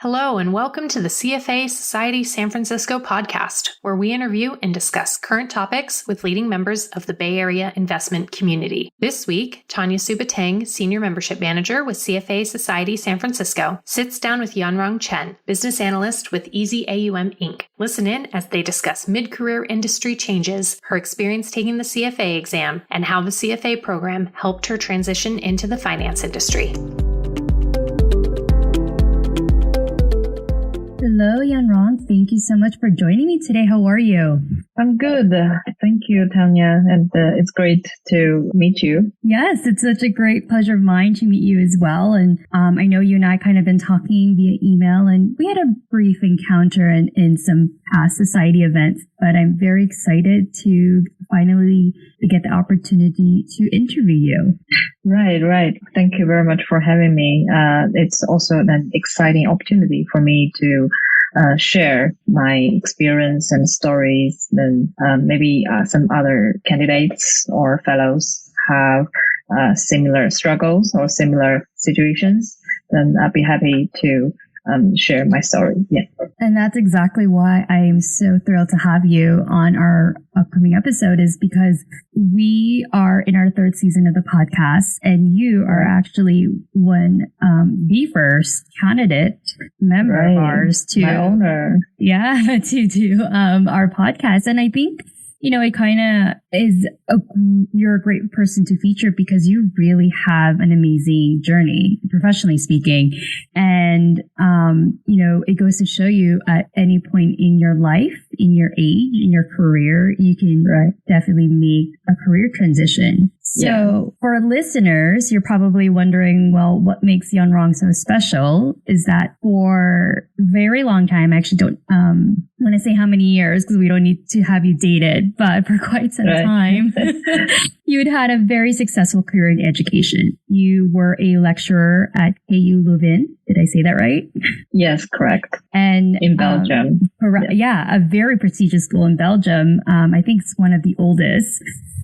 Hello, and welcome to the CFA Society San Francisco podcast, where we interview and discuss current topics with leading members of the Bay Area investment community. This week, Tanya Subatang, Senior Membership Manager with CFA Society San Francisco, sits down with Yanrong Chen, Business Analyst with EasyAUM Inc. Listen in as they discuss mid-career industry changes, her experience taking the CFA exam, and how the CFA program helped her transition into the finance industry. Hello, Yanrong. Thank you so much for joining me today. How are you? I'm good. Thank you, Tanya. And it's great to meet you. Yes, it's such a great pleasure of mine to meet you as well. And I know you and I kind of been talking via email, and we had a brief encounter in some past society events, but I'm very excited to finally get the opportunity to interview you. Right. Thank you very much for having me. It's also an exciting opportunity for me to share my experience and stories. Then maybe some other candidates or fellows have similar struggles or similar situations. Then I'll be happy to share my story. Yeah. And that's exactly why I am so thrilled to have you on our upcoming episode, is because we are in our third season of the podcast, and you are actually the first candidate member of ours to my honor. Yeah, to do our podcast. And I think, you know, it kind of is, you're a great person to feature because you really have an amazing journey, professionally speaking. And, it goes to show you at any point in your life, in your age, in your career, you can definitely make a career transition. So for listeners, you're probably wondering, well, what makes Yanrong so special is that for a very long time, I actually don't want to say how many years because we don't need to have you dated, but for quite some time, you had a very successful career in education. You were a lecturer at KU Leuven. Did I say that right? Yes, correct. And in Belgium. A very prestigious school in Belgium. I think it's one of the oldest.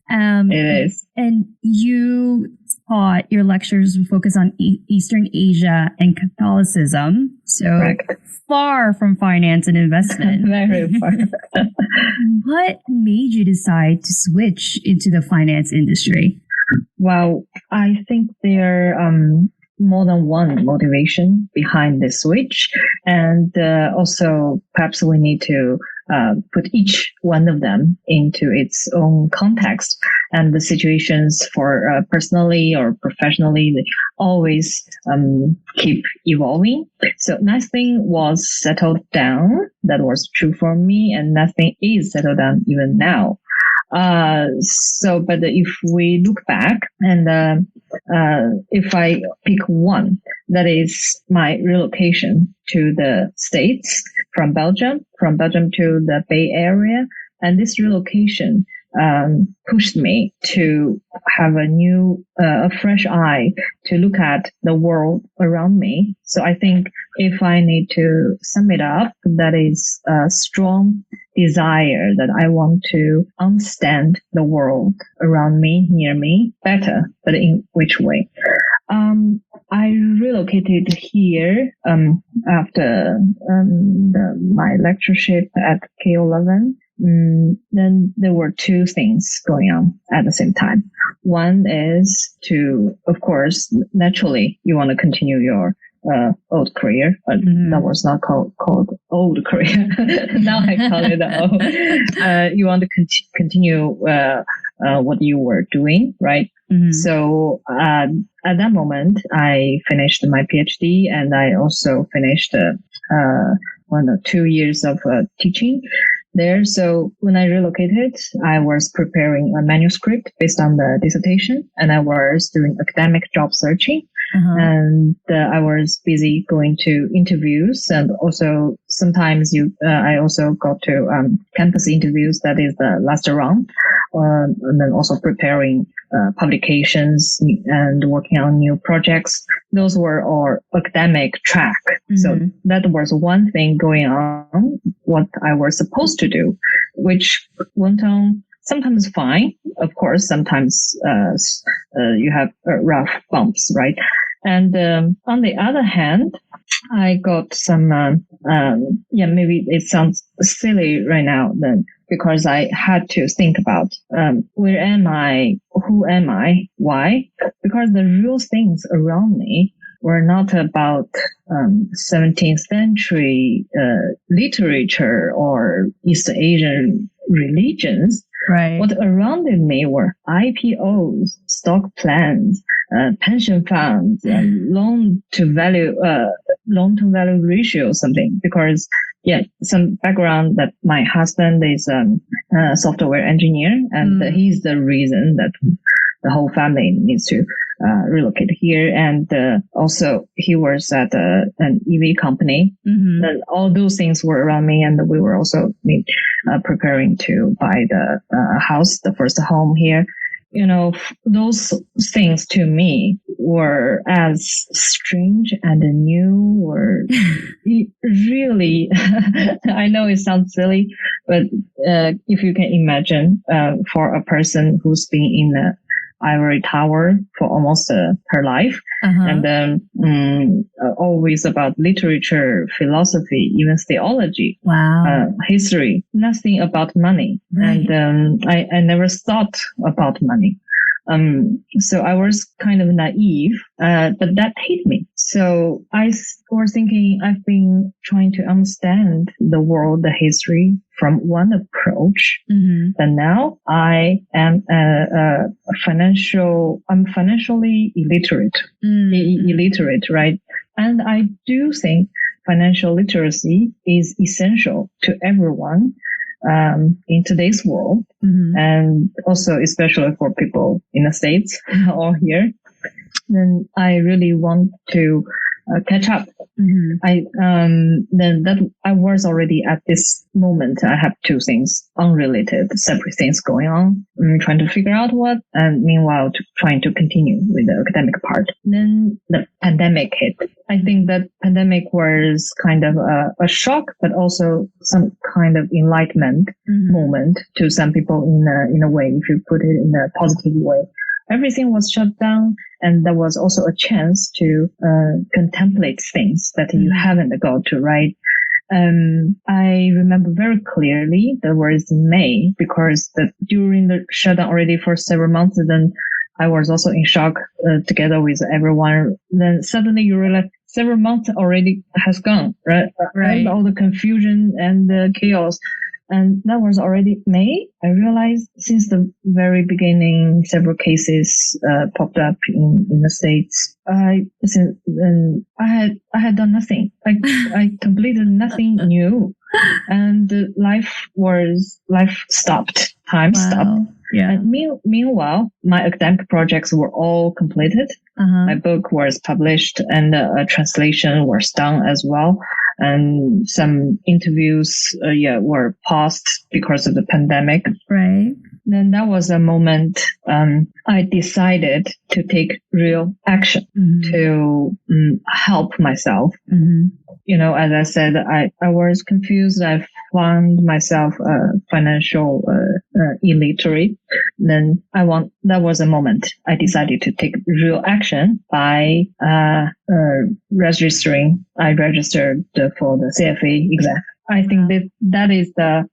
It is. And you taught, your lectures would focus on Eastern Asia and Catholicism. So far from finance and investment. Very far. What made you decide to switch into the finance industry? Well, I think there more than one motivation behind the switch. And also perhaps we need to put each one of them into its own context, and the situations for personally or professionally, they always keep evolving. So nothing was settled down. That was true for me, and nothing is settled down even now. But if we look back and if I pick one, that is my relocation to the States from Belgium to the Bay Area. And this relocation pushed me to have a fresh eye to look at the world around me. So I think if I need to sum it up, that is a strong desire that I want to understand the world around me, near me, better, but in which way? I relocated here after my lectureship at KU Leuven. Then there were two things going on at the same time. One is to, of course, naturally, you want to continue your old career, but that was not called old career. Now I call it old. You want to continue what you were doing, right? Mm-hmm. So at that moment, I finished my PhD, and I also finished 2 years of teaching there. So when I relocated, I was preparing a manuscript based on the dissertation, and I was doing academic job searching. And I was busy going to interviews, and also sometimes I also got to campus interviews. That is the last round, and then also preparing publications and working on new projects. Those were all academic track. Mm-hmm. So that was one thing going on, what I was supposed to do, which went on sometimes fine. Of course, sometimes you have rough bumps, right? And on the other hand, I got some, maybe it sounds silly right now then, because I had to think about where am I, who am I, why? Because the real things around me were not about 17th century literature or East Asian religions. Right. What surrounded me were IPOs, stock plans, pension funds, loan to value ratio, something. Because some background that my husband is a software engineer, and he's the reason that the whole family needs to relocate here. And also he works at an EV company. And all those things were around me, and we were also preparing to buy the house, the first home here. Those things to me were as strange and new, or really, I know it sounds silly, but if you can imagine, for a person who's been in the ivory tower for almost her life, and then always about literature, philosophy, even theology, history, nothing about money. Right. And I never thought about money. So I was kind of naive, but that hit me. So I was thinking, I've been trying to understand the world, the history from one approach. But now I am I'm financially illiterate, right? And I do think financial literacy is essential to everyone in today's world, and also especially for people in the States or here. Then I really want to catch up. I was already at this moment. I have two things, unrelated, separate things going on. I'm trying to figure out what, and meanwhile trying to continue with the academic part. Then the pandemic hit. I think that pandemic was kind of a shock, but also some kind of enlightenment moment to some people in a way, if you put it in a positive way. Everything was shut down, and there was also a chance to contemplate things that you haven't got to, right? I remember very clearly there was May, because during the shutdown already for several months, then I was also in shock together with everyone. Then suddenly you realize several months already has gone, right? And all the confusion and the chaos. And that was already May. I realized since the very beginning, several cases popped up in the States. I had done nothing. I completed nothing new, and life stopped. Time stopped. Yeah. And meanwhile, my academic projects were all completed. My book was published, and a translation was done as well. And some interviews, were paused because of the pandemic. Right. Then that was a moment I decided to take real action to help myself. As I said, I was confused. I found myself financial illiterate. Then that was a moment I decided to take real action by registering. I registered for the CFA exam. I think that is the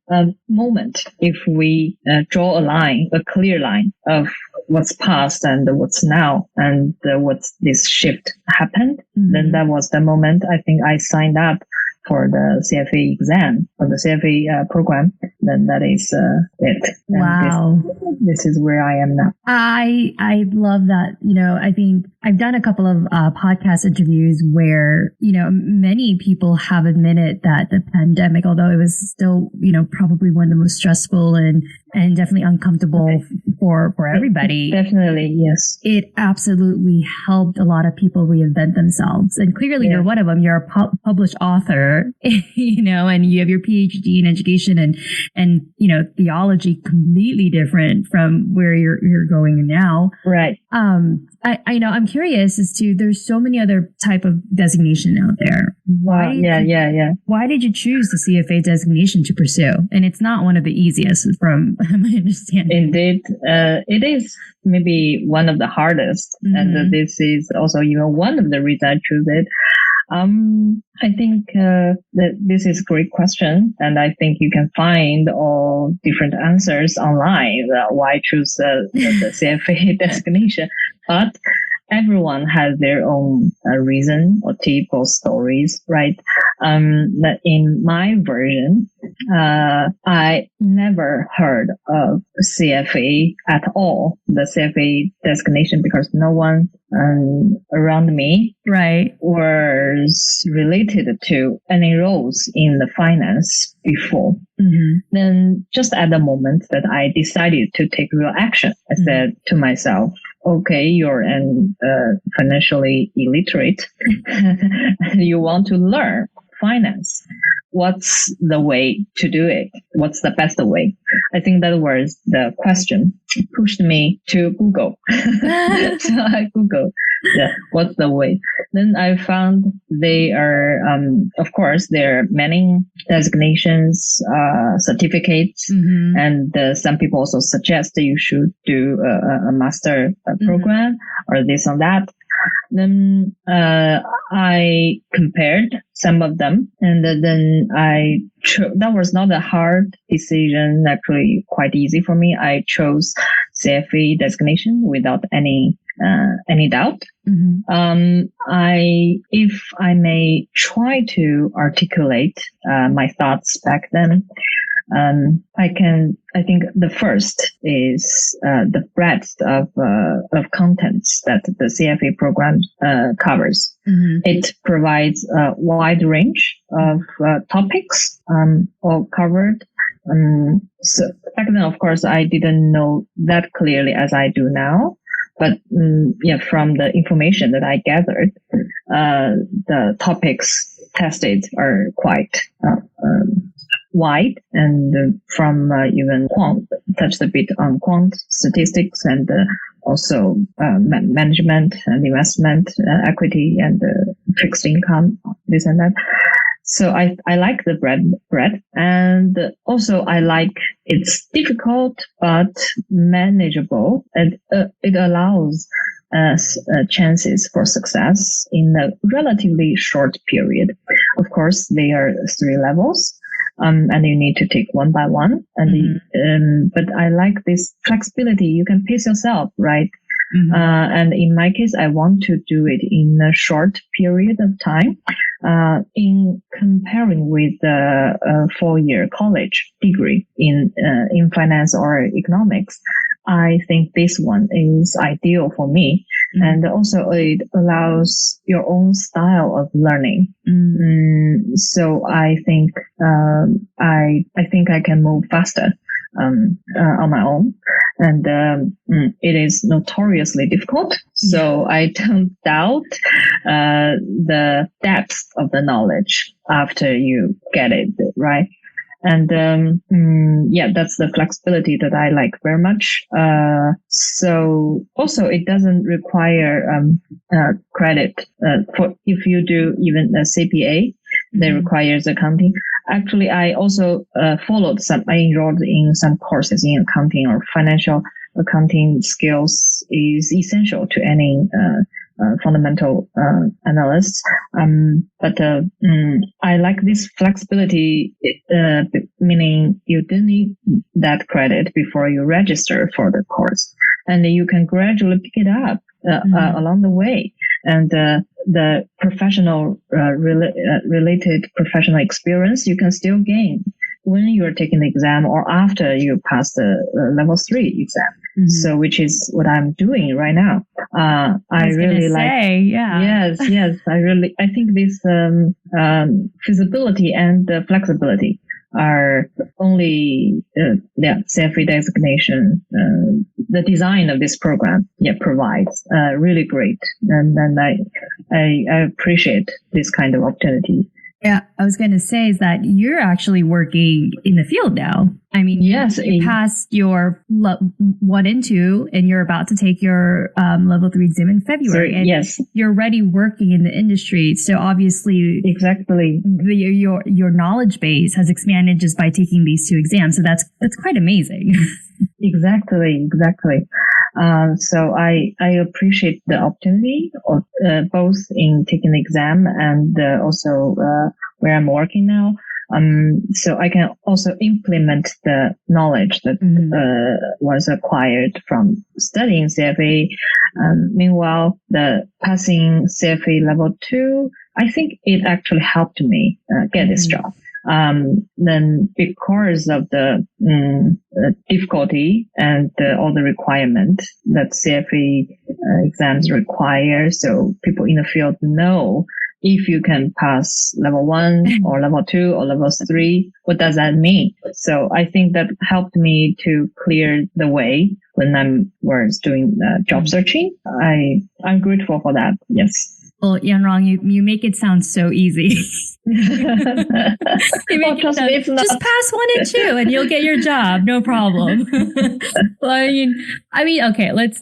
moment. If we draw a clear line of what's past and what's now, and what's this shift happened, then that was the moment I think I signed up for the CFA exam, or the CFA program. Then that is it. Wow. This is where I am now. I love that. I think I've done a couple of podcast interviews where, many people have admitted that the pandemic, although it was still, probably one of the most stressful and definitely uncomfortable for everybody. Definitely, yes. It absolutely helped a lot of people reinvent themselves. And clearly you're one of them. You're a published author. professor, and you have your PhD in education and theology completely different from where you're going now. Right. I know I'm curious as to there's so many other type of designation out there. Why did you choose the CFA designation to pursue? And it's not one of the easiest from my understanding. Indeed, it is maybe one of the hardest, and this is also one of the reasons I choose it. I think that this is a great question, and I think you can find all different answers online why choose the CFA designation. But everyone has their own reason or tip or stories, right? That in my version, I never heard of CFA at all, the CFA designation, because no one around me was related to any roles in the finance before. Then just at the moment that I decided to take real action, I said to myself, okay, you're financially illiterate. You want to learn finance. What's the way to do it? What's the best way? I think that was the question. It pushed me to Google. So I Googled, what's the way? Then I found they are, of course, there are many designations, certificates, and some people also suggest that you should do a master program or this or that. Then I compared some of them, and then that was not a hard decision, actually quite easy for me. I chose CFA designation without any doubt. If I may try to articulate my thoughts back then, I think the first is the breadth of contents that the CFA program covers. It provides a wide range of topics all covered. So back then, of course, I didn't know that clearly as I do now. But from the information that I gathered, the topics tested are quite wide, and from even quant, touched a bit on quant statistics, and also management and investment, equity and fixed income, this and that. So I like the breadth, and also I like it's difficult but manageable, and it allows us chances for success in a relatively short period. Of course, there are 3 levels. And you need to take one by one. And but I like this flexibility. You can pace yourself, right? And in my case, I want to do it in a short period of time. In comparing with the 4-year college degree in finance or economics, I think this one is ideal for me. And also it allows your own style of learning. So I think I can move faster on my own. And it is notoriously difficult. So I don't doubt the depth of the knowledge after you get it, right? And that's the flexibility that I like very much. So also it doesn't require credit for if you do even a CPA, that requires accounting. Actually, I also I enrolled in some courses in accounting, or financial accounting skills is essential to any fundamental analysts. But I like this flexibility, meaning you don't need that credit before you register for the course, and you can gradually pick it up along the way. And the professional related professional experience you can still gain when you are taking the exam or after you pass the level 3 exam. So which is what I'm doing right now. I really like. Yes. I think this feasibility and flexibility are only CFA designation. The design of this program provides really great, and I appreciate this kind of opportunity Yeah, I was going to say is that you're actually working in the field now. I mean, yes, you passed your 1 and 2, and you're about to take your level 3 exam in February. And yes, you're already working in the industry. So obviously, exactly, your knowledge base has expanded just by taking these 2 exams. So that's quite amazing. Exactly. So I appreciate the opportunity of both in taking the exam and also where I'm working now. So I can also implement the knowledge that was acquired from studying CFA. Meanwhile, the passing CFA level 2, I think it actually helped me get this job. Then because of the difficulty and all the requirement that CFA exams require, so people in the field know if you can pass level 1 or level 2 or level 3, what does that mean? So I think that helped me to clear the way when I was doing job searching. I'm grateful for that. Yes. Well, Yanrong, you make it sound so easy. Just pass 1 and 2 and you'll get your job, no problem. Well, I mean, okay, let's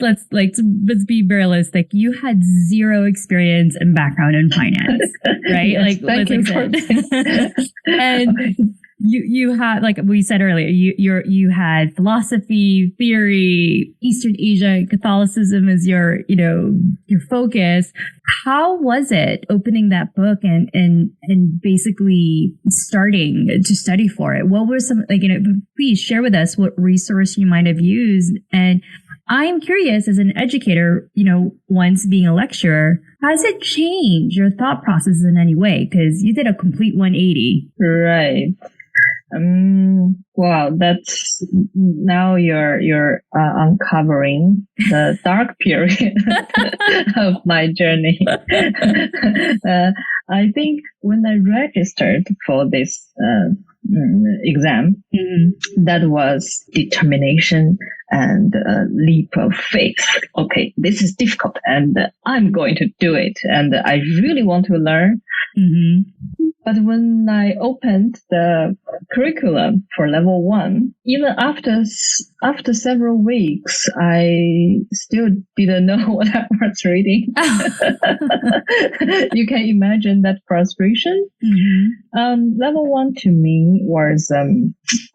be realistic. You had 0 experience and background in finance, right? Yes, thank you for and you had, like we said earlier, you had philosophy, theory, Eastern Asia, Catholicism as your focus. How was it opening that book and basically starting to study for it? What were some, please share with us what resource you might have used. And I'm curious, as an educator, once being a lecturer, has it changed your thought process in any way? Because you did a complete 180. Right. Wow, that's now you're uncovering the dark period of my journey. I think when I registered for this exam, that was determination and a leap of faith. Okay, this is difficult and I'm going to do it. And I really want to learn. But when I opened the curriculum for level 1, even after several weeks, I still didn't know what I was reading. You can imagine that frustration. Level 1 to me was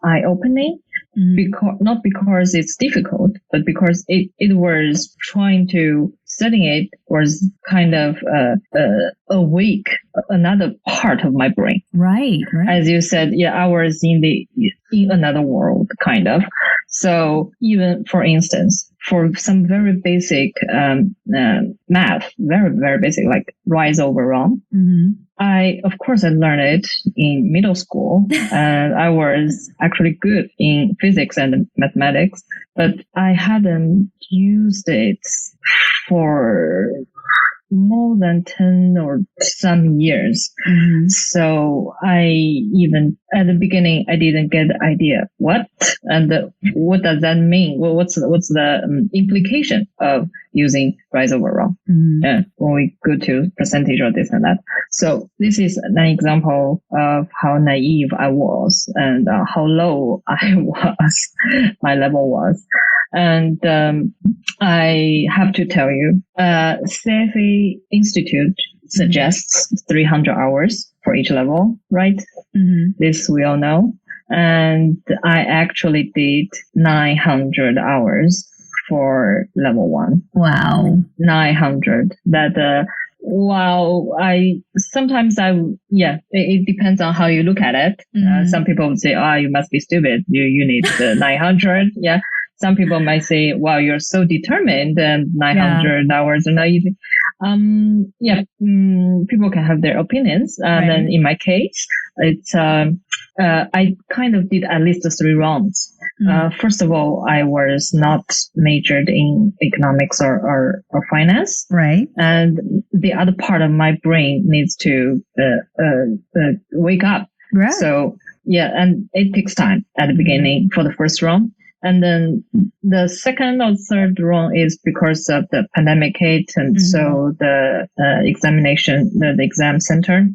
eye-opening. Not because it's difficult, but because it was trying to studying it was kind of awake another part of my brain. Right. As you said, I was in another world, kind of. So even, for instance, for some very basic math, very, very basic, like rise over run, I learned it in middle school, and I was actually good in physics and mathematics, but I hadn't used it for more than 10 or some years. So at the beginning, I didn't get the idea. What does that mean? Well, what's the implication of using rise over run when we go to percentage or this and that? So this is an example of how naive I was and how low my level was. And I have to tell you, CFA Institute suggests 300 hours for each level, right? This we all know. And I actually did 900 hours for level 1. Wow. 900. It depends on how you look at it. Some people would say, you must be stupid. You need 900. Yeah. Some people might say, wow, you're so determined and 900 hours are not easy. People can have their opinions. And then in my case, it's, I kind of did at least 3 rounds. First of all, I was not majored in economics or finance. Right. And the other part of my brain needs to, wake up. Right. So, and it takes time at the beginning for the first round. And then the second or third round is because of the pandemic hit. And so the examination, the exam center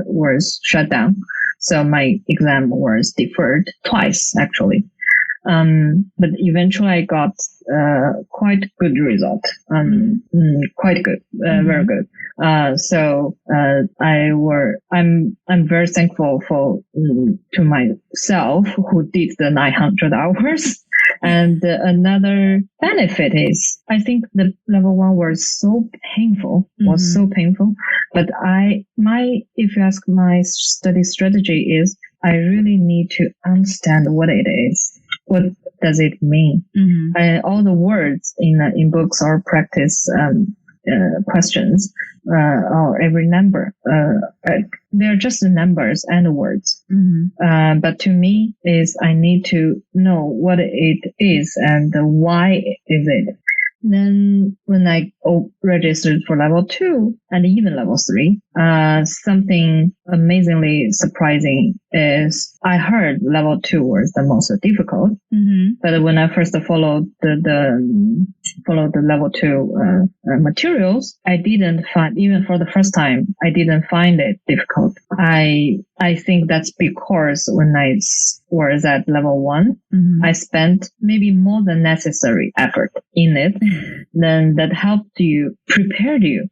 was shut down. So my exam was deferred twice, actually. But eventually I got quite good result. Quite good, very good. So I'm very thankful to myself who did the 900 hours. And another benefit is I think the level 1 was so painful, But if you ask my study strategy is I really need to understand what it is. What does it mean? All the words in books or practice questions or every number, they're just the numbers and the words. But to me, is I need to know what it is and why is it. Then when I registered for level 2 and even level 3, something amazingly surprising is I heard level 2 was the most difficult. But when I first followed the level 2 materials, I didn't find, even for the first time, I didn't find it difficult. I think that's because when I was at level 1, I spent maybe more than necessary effort in it. Then that helped you, prepared you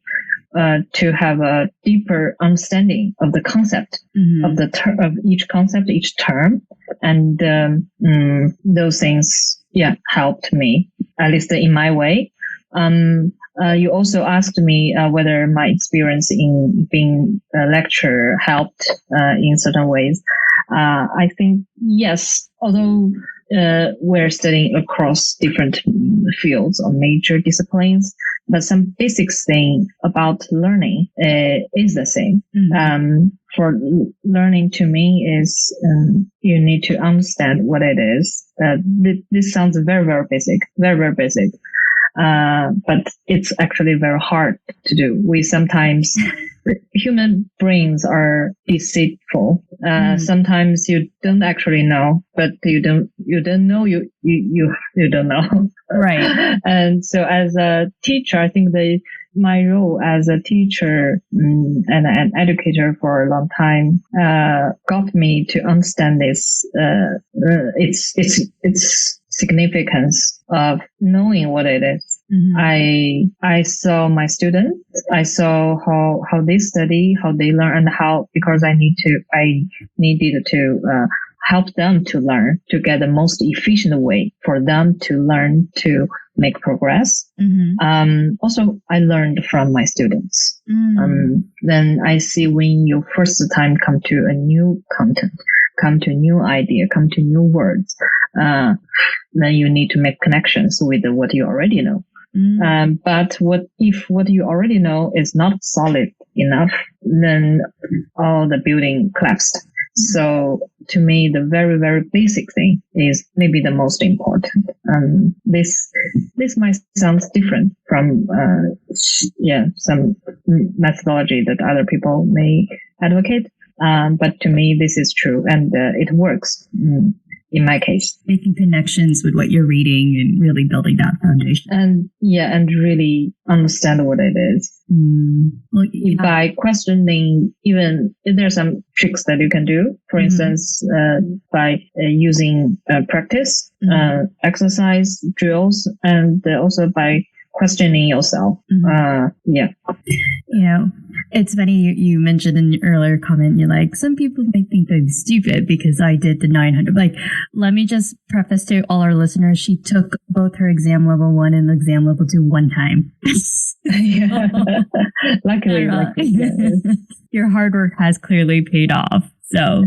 to have a deeper understanding of the concept of each concept, each term, and those things, helped me, at least in my way. You also asked me whether my experience in being a lecturer helped in certain ways. I think yes, although we're studying across different fields or major disciplines, but some basic thing about learning is the same. For learning to me is you need to understand what it is. This sounds very, very basic, very, very basic. But it's actually very hard to do. We sometimes, human brains are deceitful. Sometimes you don't actually know, but you don't know you don't know. Right. And so as a teacher, I think my role as a teacher and an educator for a long time got me to understand this. Its significance of knowing what it is. I saw my students. I saw how they study, how they learn, and how, because I needed to help them to learn, to get the most efficient way for them to learn, to make progress. Also, I learned from my students. Then I see when you first time come to a new content, come to a new idea, come to new words, then you need to make connections with what you already know. But if what you already know is not solid enough, then all the building collapsed. So to me, the very, very basic thing is maybe the most important. This might sound different from some methodology that other people may advocate. But to me, this is true, and it works. In my case, making connections with what you're reading and really building that foundation, and really understand what it is. Well, by questioning, even if there's some tricks that you can do, for instance, by using practice, exercise drills, and also by questioning yourself. It's funny you mentioned in your earlier comment, you're like, some people might think I'm stupid because I did the 900. Like, let me just preface to all our listeners, she took both her exam level 1 and exam level 2 one time. Luckily. Your hard work has clearly paid off. So,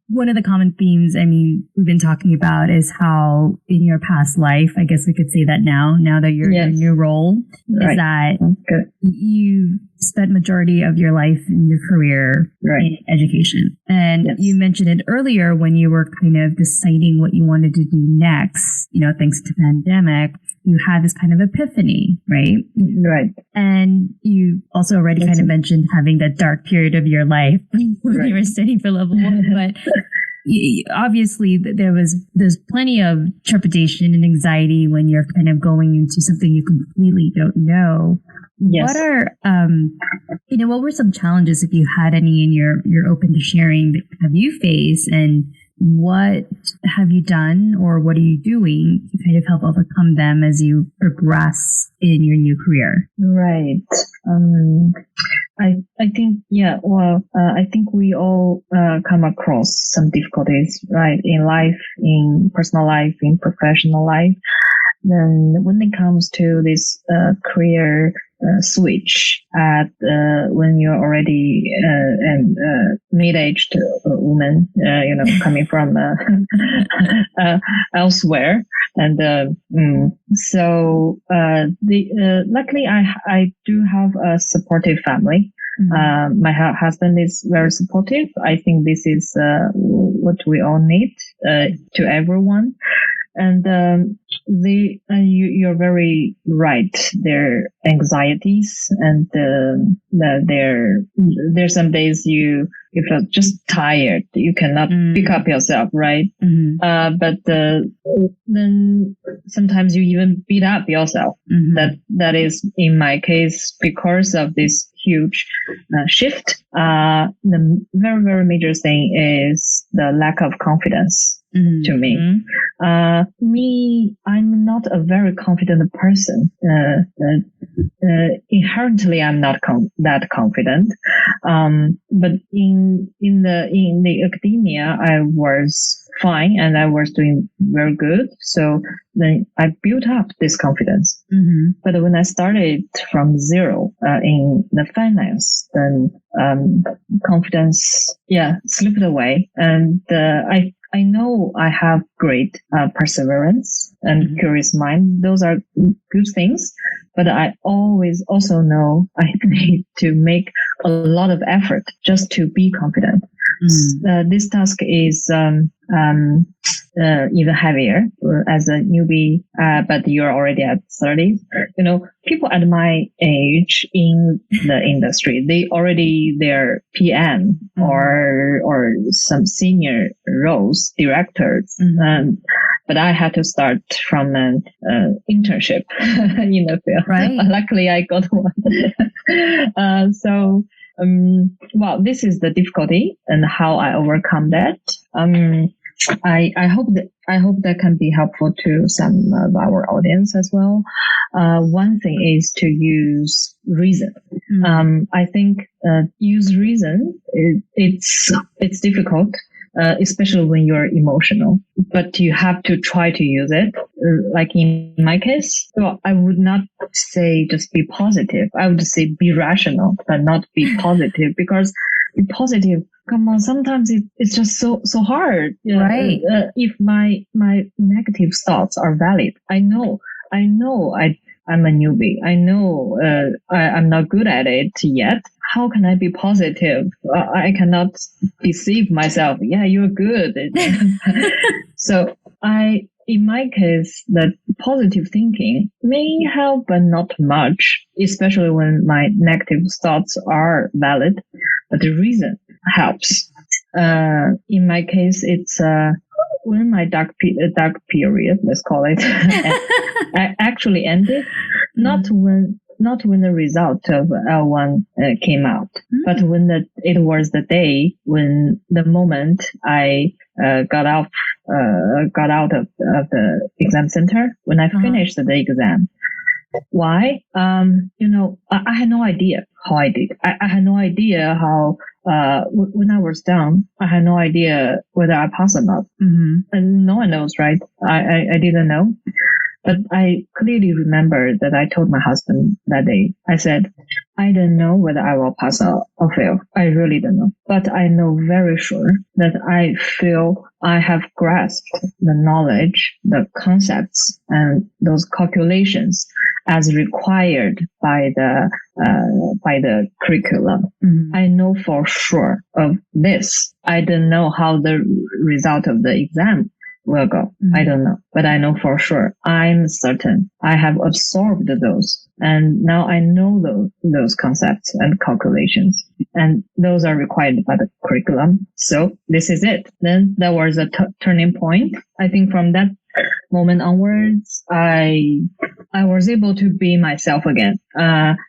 one of the common themes, we've been talking about is how in your past life, I guess we could say that now that you're in your new role, is that you spent majority of your life in your career in education. And you mentioned it earlier when you were kind of deciding what you wanted to do next, thanks to pandemic, you had this kind of epiphany, right? Right. And you also already kind of mentioned having that dark period of your life when you were studying for level 1. But, obviously there's plenty of trepidation and anxiety when you're kind of going into something you completely don't know. Yes. What are, what were some challenges, if you had any, and you're open to sharing, that have you faced, and what have you done, or what are you doing to kind of help overcome them as you progress in your new career? Right. I think, I think we all come across some difficulties, right, in life, in personal life, in professional life. Then when it comes to this career switch at when you're already a middle-aged woman, coming from elsewhere, and luckily I do have a supportive family. Mm-hmm. My husband is very supportive. I think this is what we all need to everyone. And you're very right. Their anxieties, and there's some days you feel just tired. You cannot pick up yourself, right? Mm-hmm. But then sometimes you even beat up yourself. Mm-hmm. That is in my case because of this huge shift. The very, very major thing is the lack of confidence. Mm-hmm. To me, I'm not a very confident person. Inherently, I'm not that confident. But in the academia, I was fine and I was doing very good. So then I built up this confidence. Mm-hmm. But when I started from zero in the finance, then confidence, slipped away. And I know I have great perseverance and curious mind. Those are good things. But I always also know I need to make a lot of effort just to be confident. This task is even heavier as a newbie, but you're already at 30. People at my age in the industry, they're PM or some senior roles, directors. But I had to start from an internship in the field. Right. Luckily, I got one. This is the difficulty and how I overcome that. I hope that can be helpful to some of our audience as well. One thing is to use reason. I think use reason. It's difficult. Especially when you're emotional, but you have to try to use it. Like in my case, I would not say just be positive. I would say be rational, but not be positive, because be positive, come on, sometimes it's just so hard. Right. If my negative thoughts are valid, I know I'm a newbie. I know I'm not good at it yet. How can I be positive? I cannot deceive myself. Yeah, you're good. So in my case, the positive thinking may help, but not much, especially when my negative thoughts are valid. But the reason helps. In my case, it's when my dark period, let's call it, actually ended. Not when the result of L1 came out, but when it was the day, when the moment I got out of the exam center, when I finished the exam. Why? I had no idea how I did. I had no idea how, when I was done, I had no idea whether I passed or not. Mm-hmm. And no one knows, right? I didn't know. But I clearly remember that I told my husband that day, I said, I don't know whether I will pass or fail. I really don't know. But I know very sure that I feel I have grasped the knowledge, the concepts, and those calculations as required by the curriculum. Mm-hmm. I know for sure of this. I don't know how the result of the exam will go. I don't know, but I know for sure. I'm certain I have absorbed those. And now I know those concepts and calculations. And those are required by the curriculum. So this is it. Then there was a turning point. I think from that moment onwards, I was able to be myself again.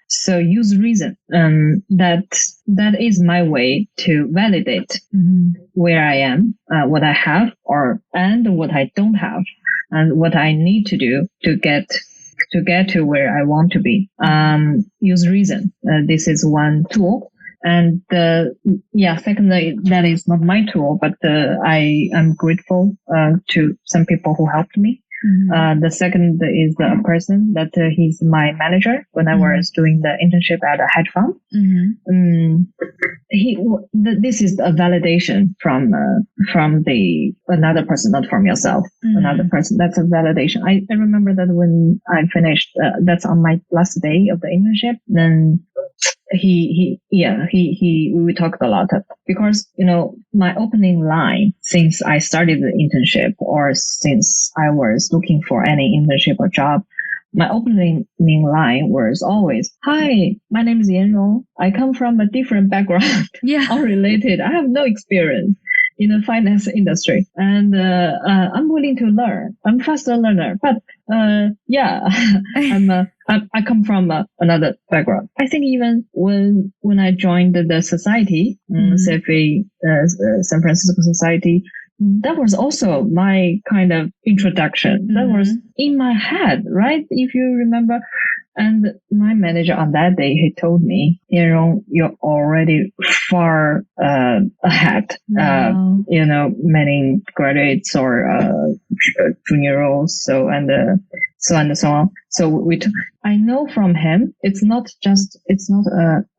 So use reason. That is my way to validate where I am, what I have, and what I don't have, and what I need to do to get to where I want to be. Use reason. This is one tool. And secondly, that is not my tool, but I am grateful to some people who helped me. The second is a person that he's my manager when I was doing the internship at a hedge fund. This is a validation from the another person, not from yourself. Another person. That's a validation. I remember that when I finished, that's on my last day of the internship. Then we talked a lot because, my opening line since I started the internship or since I was looking for any internship or job, my opening line was always, "Hi, my name is Yanrong. I come from a different background, unrelated. I have no experience in the finance industry, and I'm willing to learn. I'm a faster learner, but I come from another background." I think even when I joined the society, CFA San Francisco Society, that was also my kind of introduction. That was in my head, right? If you remember. And my manager on that day, he told me, "Yanrong, you're already far ahead. Wow. Many graduates or junior roles, so on. So I know from him, it's not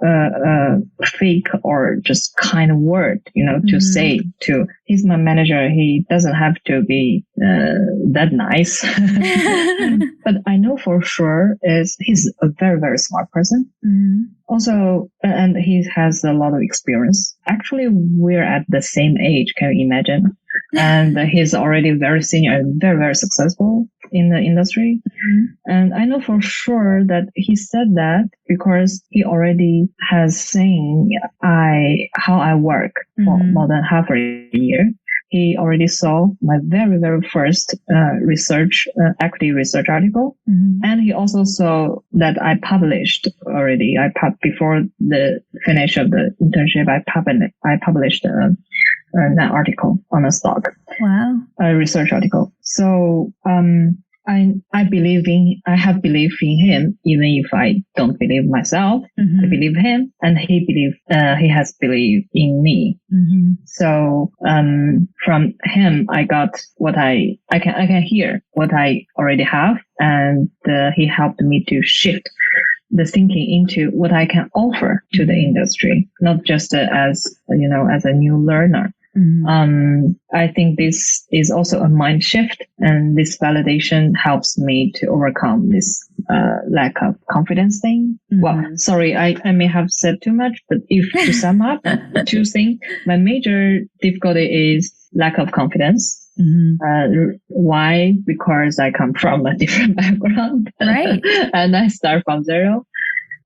a fake or just kind of word, to say to. He's my manager. He doesn't have to be that nice, but I know for sure he's a very, very smart person. Also, and he has a lot of experience. Actually, we're at the same age. Can you imagine? And he's already very senior and very, very successful in the industry. And I know for sure that he said that because he already has seen how I work for more than half a year. He already saw my very, very first equity research article. And he also saw that I published already. Before the finish of the internship, I published an article on a stock. Wow. A research article. So I have belief in him, even if I don't believe myself. I believe him, and he has belief in me. So from him, I got what I can hear what I already have, and he helped me to shift the thinking into what I can offer to the industry, not just as a new learner. I think this is also a mind shift, and this validation helps me to overcome this lack of confidence thing. Well, sorry, I may have said too much, but if to sum up two things, my major difficulty is lack of confidence. Why? Because I come from a different background, right? And I start from zero.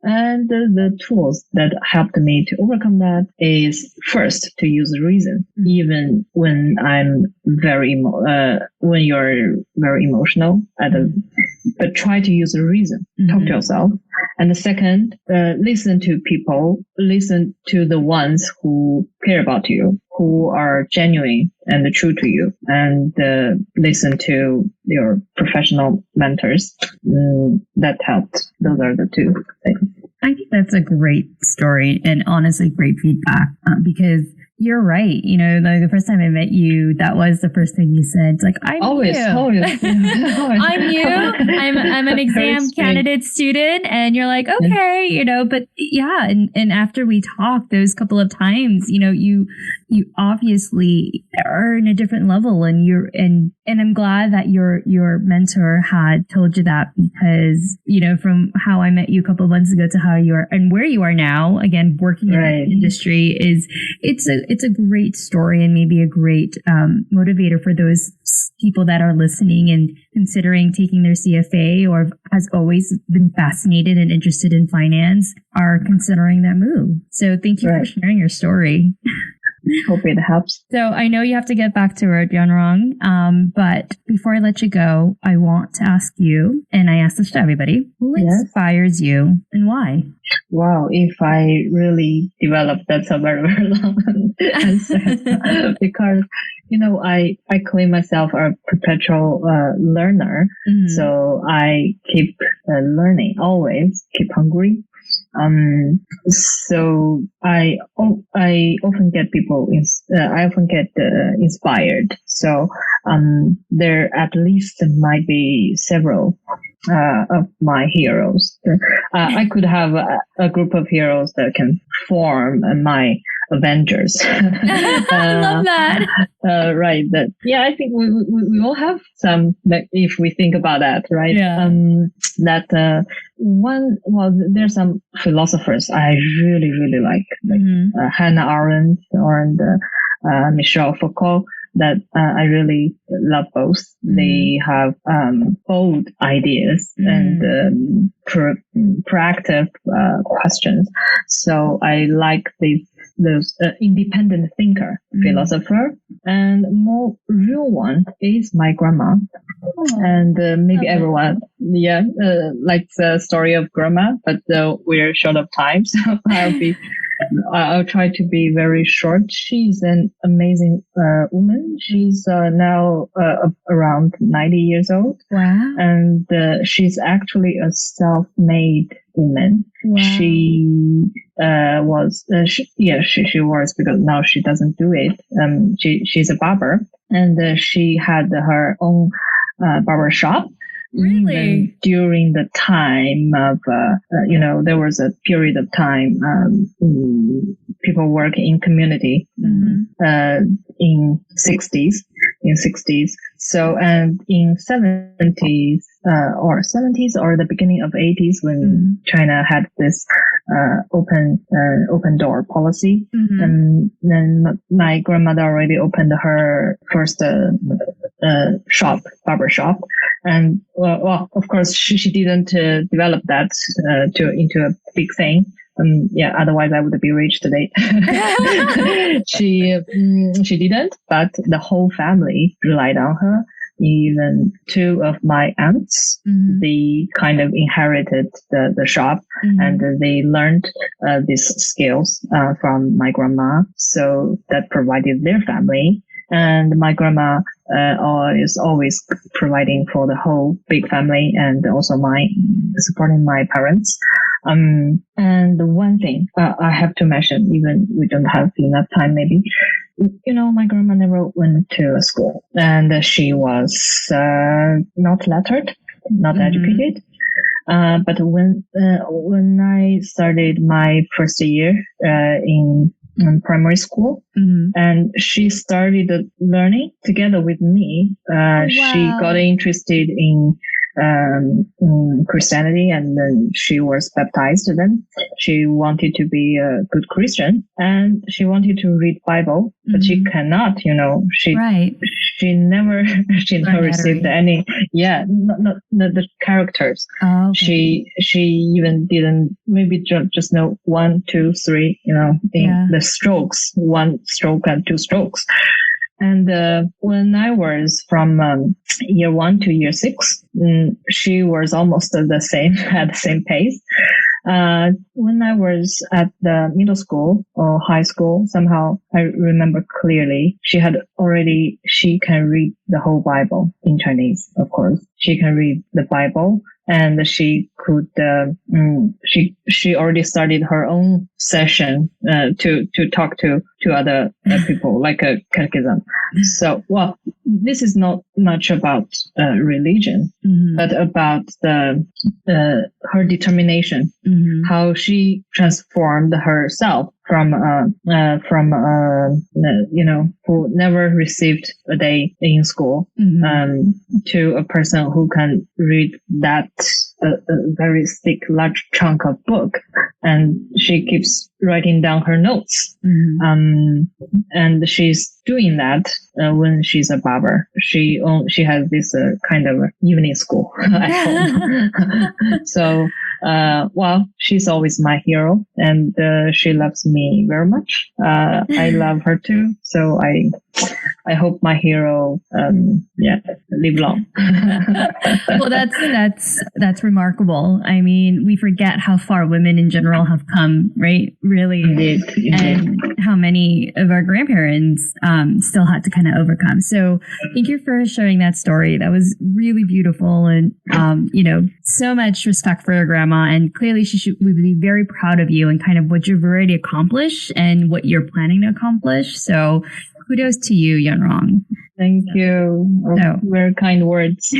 And the tools that helped me to overcome that is first to use reason, even when I'm when you're very emotional. But try to use reason. Talk to yourself. And the second, listen to people. Listen to the ones who care about you, who are genuine and true to you, and listen to your professional mentors. That helped. Those are the two things. I think that's a great story and honestly great feedback because you're right. The first time I met you, that was the first thing you said. It's like, I'm always. I'm new. I'm an exam candidate student. And you're like, okay, but yeah. And after we talked those couple of times, you obviously are in a different level, and I'm glad that your mentor had told you that because, from how I met you a couple of months ago to how you are and where you are now, again, working in the industry it's it's a great story and maybe a great motivator for those people that are listening and considering taking their CFA or has always been fascinated and interested in finance are considering that move. So thank you for sharing your story. Hope it helps. So I know you have to get back to work, Yanrong, but before I let you go, I want to ask you, and I ask this to everybody, who inspires you and why? Wow, if I really develop, that's a very, very long answer. Because, I claim myself a perpetual learner. So I keep learning, always keep hungry. So I often get inspired. So, there at least might be several, of my heroes. I could have a group of heroes that can form my Avengers. I love that. Right. I think we all have some, like, if we think about that, right? Yeah. There's some philosophers I really, really like Hannah Arendt and Michel Foucault, that I really love both. They have bold ideas and proactive questions. So I like those independent thinker, philosopher, and more real one is my grandma. And maybe everyone, likes the story of grandma, but we're short of time, so I'll try to be very short. She's an amazing woman. She's now around 90 years old. Wow. And she's actually a self-made woman. Wow. She was because now she doesn't do it. She's a barber, and she had her own barber shop. Really? Even during the time of, there was a period of time, people work in community, in 60s. So, and in 70s, or the beginning of 80s, when China had this, open door policy, and then my grandmother already opened her first, barber shop. And of course, she didn't develop that into a big thing. Otherwise I would be rich today. She didn't, but the whole family relied on her. Even two of my aunts, they kind of inherited the shop, and they learned these skills from my grandma. So that provided their family. And my grandma is always providing for the whole big family, and also supporting my parents. And one thing I have to mention, even we don't have enough time maybe, my grandma never went to a school, and she was not lettered, not educated. But when I started my first year in primary school, and she started learning together with me. She got interested in Christianity, and then she was baptized. Then she wanted to be a good Christian, and she wanted to read Bible, but she cannot. She never received any. Not the characters. Oh, okay. She even didn't maybe just know 1, 2, 3. The strokes, 1 stroke and 2 strokes. And when I was from year 1 to year 6, she was almost at the same pace. When I was at the middle school or high school, somehow I remember clearly she can read the whole Bible in Chinese, of course. She can read the Bible, and she could, she already started her own session, to talk to other people, like a catechism. So, this is not much about, religion, but about her determination, how she transformed herself from who never received a day in school, to a person who can read that a very thick, large chunk of book, and she keeps writing down her notes. And she's doing that when she's a barber. She has this kind of evening school at home. So, she's always my hero, and she loves me very much. I love her too. So I hope my hero, live long. Well, that's remarkable. I mean, we forget how far women in general have come, right? Really. Indeed. And how many of our grandparents still had to kind of overcome. So thank you for sharing that story. That was really beautiful, and so much respect for your grandma. And clearly, we would be very proud of you and kind of what you've already accomplished and what you're planning to accomplish. So kudos to you, Yanrong. Thank you. Very kind words.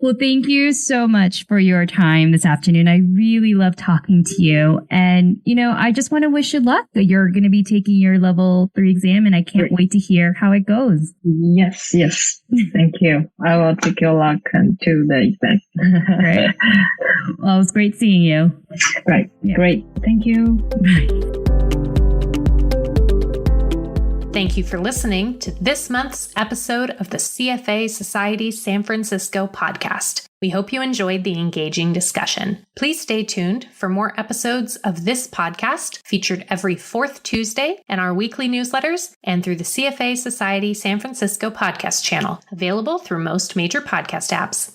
Well, thank you so much for your time this afternoon. I really love talking to you. And, I just want to wish you luck that you're going to be taking your level 3 exam, and I can't wait to hear how it goes. Yes. Thank you. I will take your luck to the exam. Great. Well, it was great seeing you. Right. Yeah. Great. Thank you. Bye. Thank you for listening to this month's episode of the CFA Society San Francisco podcast. We hope you enjoyed the engaging discussion. Please stay tuned for more episodes of this podcast featured every 4th Tuesday in our weekly newsletters and through the CFA Society San Francisco podcast channel, available through most major podcast apps.